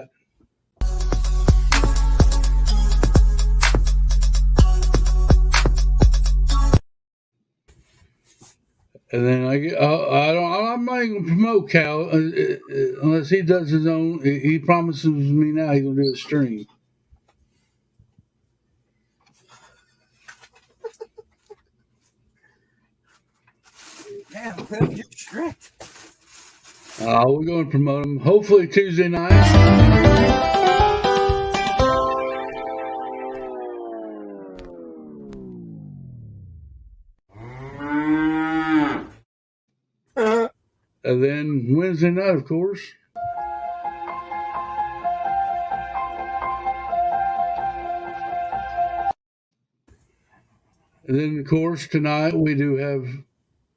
and then I'm not even going to promote Cal unless he does his own. He promises me now he's going to do a stream. Damn, Cliff, you're strict. We're going to promote him. Hopefully Tuesday night. And then Wednesday night, of course. And then, of course, tonight we do have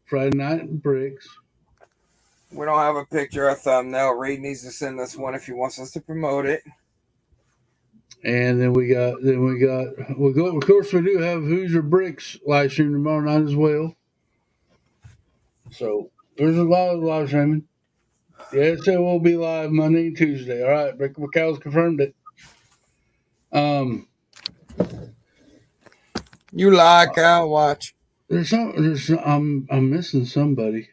Friday Night Bricks. We don't have a picture or thumbnail. Reed needs to send us one if he wants us to promote it. And then we got, of course, we do have Hoosier Bricks live stream tomorrow night as well. So there's a lot of live streaming. Yes, it will be live Monday and Tuesday. All right, Brick McCall's confirmed it. You lie, Cal. Watch. I'm missing somebody.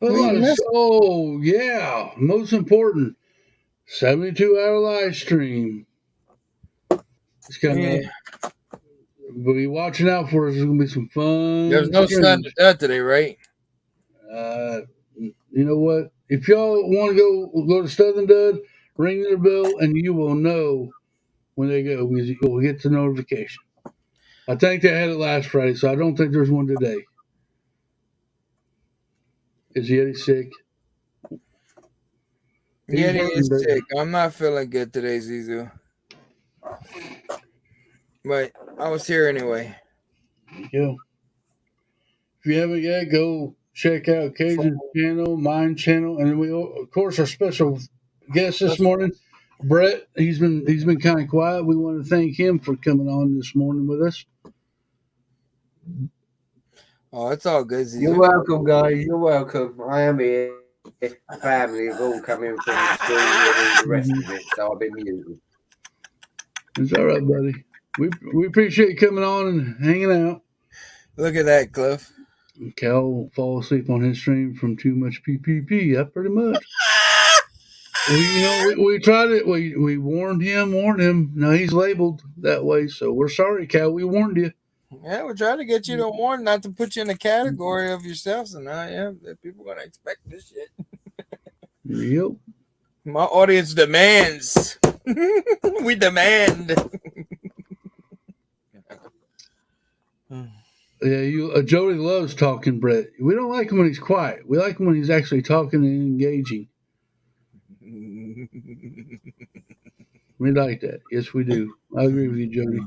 Oh yeah, most important, 72-hour live stream. It's coming up. We'll be watching out for us. There's gonna be some fun. There's no sun to that today, right? You know what? If y'all want to go to Southern Dud, ring their bell, and you will know when they go. You'll get the notification. I think they had it last Friday, so I don't think there's one today. Is Yeti sick? Yeti is sick. I'm not feeling good today, Zizu. But I was here anyway. Yeah. If you haven't yet, go check out Cajun's channel, mine channel, and then we, of course, our special guest this morning, Brett. He's been kind of quiet. We want to thank him for coming on this morning with us. Oh, it's all good, Zizu. You're welcome, guys. You're welcome. I am here. family have all come in from school and all the rest of it, so I've been muted. It's all right, buddy. We appreciate you coming on and hanging out. Look at that, Cliff. Cal fall asleep on his stream from too much PPP. Yeah, pretty much. We tried it. We warned him. Now he's labeled that way, so we're sorry, Cal. We warned you. Yeah, we're trying to get you to warn, not to put you in the category of yourself. So now, yeah, people are gonna expect this shit. Yep. My audience demands. We demand. Yeah, Jody loves talking, Brett. We don't like him when he's quiet. We like him when he's actually talking and engaging. We like that. Yes, we do. I agree with you, Jody.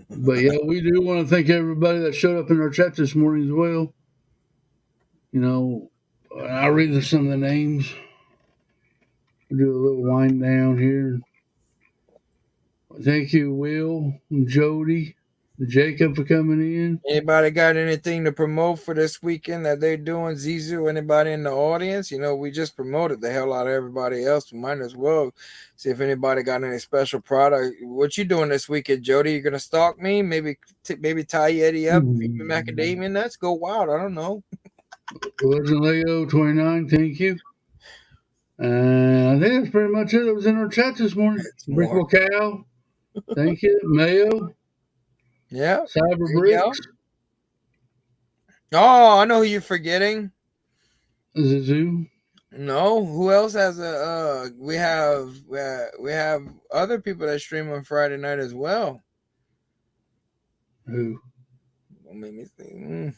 But yeah, we do want to thank everybody that showed up in our chat this morning as well. I'll read some of the names. We'll do a little wind down here. Thank you, Will, Jody, Jacob for coming in. Anybody got anything to promote for this weekend that they're doing? Zizu, anybody in the audience? We just promoted the hell out of everybody else. We might as well see if anybody got any special product. What you doing this weekend, Jody? You gonna stalk me? Maybe tie Yeti up, feed me macadamia nuts, go wild. I don't know. Legend Lego 29, thank you. I think that's pretty much it. It was in our chat this morning. Brickable Cow, thank you. Mayo. Yeah. Cyber Bricks. Oh, I know who you're forgetting. Zizu. No, who else has a? We have other people that stream on Friday night as well. Who? Don't make me think.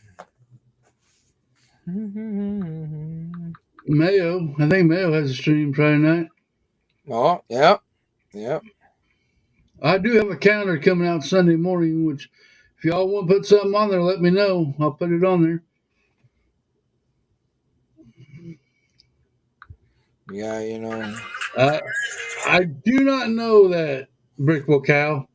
Mayo. I think Mayo has a stream Friday night. Oh, yeah. I do have a calendar coming out Sunday morning, which if y'all want to put something on there, let me know. I'll put it on there. Yeah, I do not know that, Brickable Cow.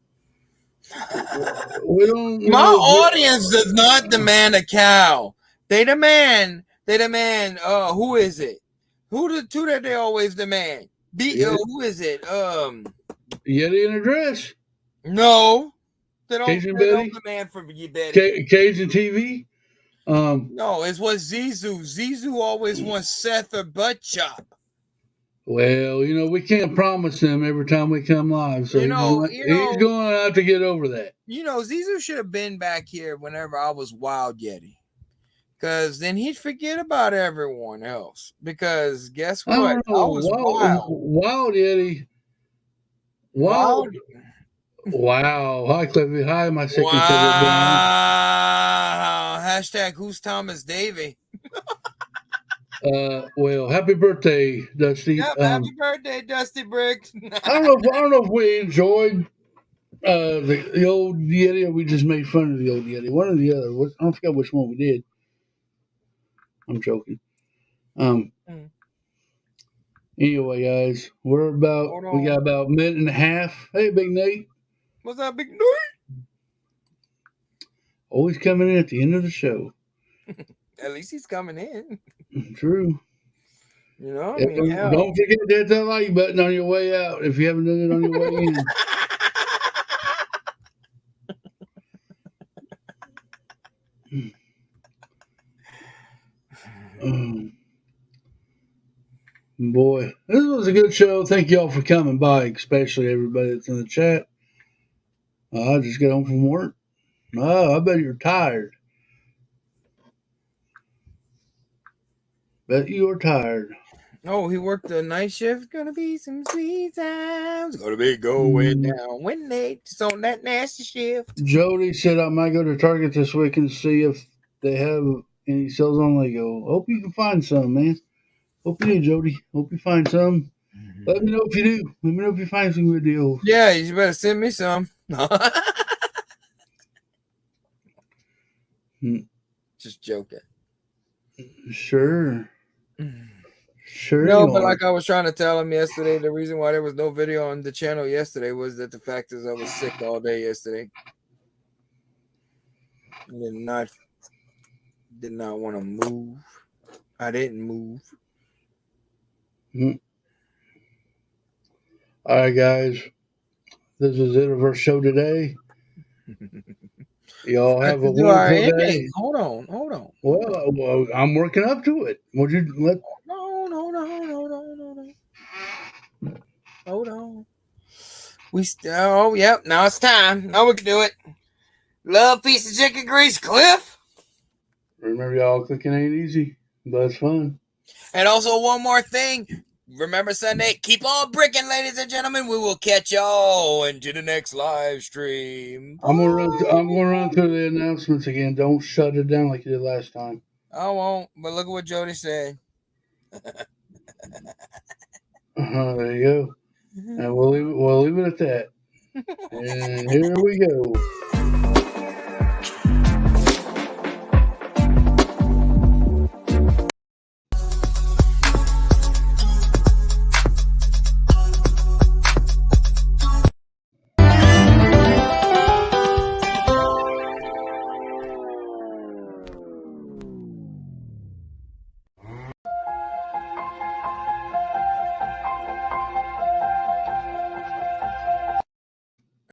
We don't. My audience does not demand a cow. They demand. Who is it? Who that they always demand? Who is it? Yeti in a dress. No, they don't. Cajun They Betty? don't demand for you, Betty. Cajun TV. No, it's what Zizu. Zizu always wants Seth or Butt Chop. Well, we can't promise him every time we come live, so he's going to have to get over that. Zizu should have been back here whenever I was Wild Yeti, because then he'd forget about everyone else. Because guess what? I was Wild Yeti. Wow. Hi, Cliffy. Hi, my second favorite blind. Hashtag who's Thomas Davey? Well, happy birthday, Dusty. Yep, happy birthday, Dusty Briggs. I don't know if we enjoyed the old Yeti or we just made fun of the old Yeti. One or the other. I don't forget which one we did. I'm joking. Anyway, guys, we got about a minute and a half. Hey, Big Nate. What's up, Big Nate? Always coming in at the end of the show. At least he's coming in. True. Don't forget to hit that like button on your way out if you haven't done it on your way in. Boy, this was a good show. Thank y'all for coming by, especially everybody that's in the chat. I just got home from work. Oh, I bet you're tired. Bet you're tired. Oh, he worked the night shift. Gonna be some sweet times. Gonna be going down when Nate's on that nasty shift. Jody said I might go to Target this week and see if they have any sales on Lego. Hope you can find some, man. Hope you do, Jody. Hope you find some. Let me know if you do. Let me know if you find some good deals. Yeah, you better send me some. Just joking. Sure. No, but like I was trying to tell him yesterday, the reason why there was no video on the channel yesterday was that the fact is I was sick all day yesterday. Did not want to move. I didn't move. All right, guys. This is it of our show today. Y'all have a wonderful day. Hold on. Well, I'm working up to it. Would you let? Hold on. Yep. Now it's time. Now we can do it. Love, piece of chicken grease, Cliff. Remember, y'all, cooking ain't easy, but it's fun. And also one more thing. Remember Sunday, keep on bricking, ladies and gentlemen. We will catch y'all into the next live stream. I'm gonna run through the announcements again. Don't shut it down like you did last time. I won't. But look at what Jody said. There you go. And we'll leave it at that. And here we go.